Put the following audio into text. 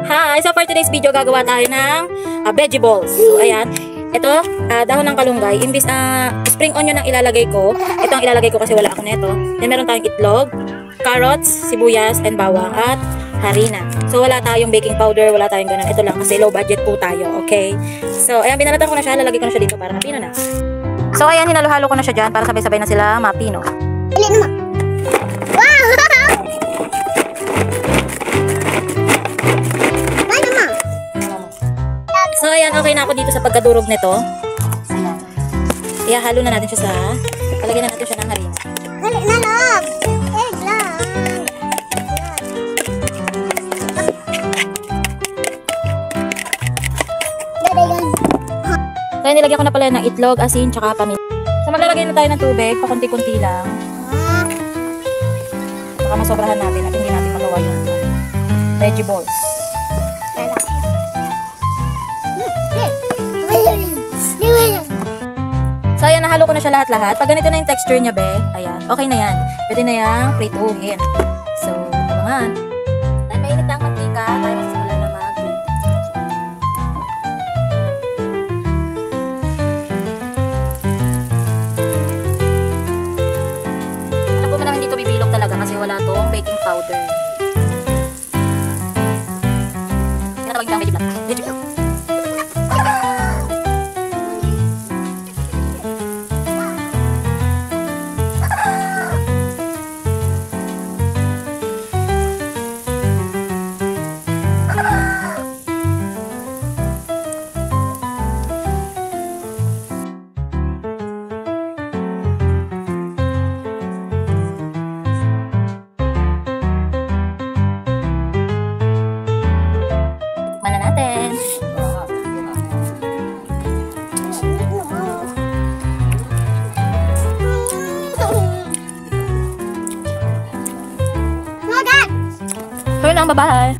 Hi! So for today's video, gagawa tayo ng vegetables. So ayan, ito, dahon ng kalunggay. Imbis spring onion ang ilalagay ko, ito ang ilalagay ko kasi wala ako nito. Then meron tayong itlog, carrots, sibuyas, and bawang, at harina. So wala tayong baking powder, wala tayong ganun. Ito lang kasi low budget po tayo, okay? So ayan, binalatan ko na siya, lalagay ko na siya dito para mapino na. So ayan, hinalo-halo ko na siya dyan para sabay-sabay na sila mapino. Dali naman. Wow! So ayan, okay na ako dito sa pagkadurog nito. Ayan. Ihahalo na natin siya sa, palagyan na natin siya ng harina. Dali na lang. Egg lang. So nilagyan ko na pala ng itlog, asin, tsaka paminta. So maglalagay na tayo ng tubig, pakunti-kunti lang. Baka masobrahan natin at hindi natin magawa yung vegetables. So ayan, nahalo ko na siya lahat-lahat. Pag ganito na yung texture niya, be, ayan, okay na yan. Pwede na yung prituhin. So, abangan. Dahil mainit na ang mantika, tayo magsimula na mag-prito. Alam po mo naman dito bibilog talaga kasi wala tong baking powder. Tinatawag niyo ang vegetable. Mana natin. So yun lang, bye-bye.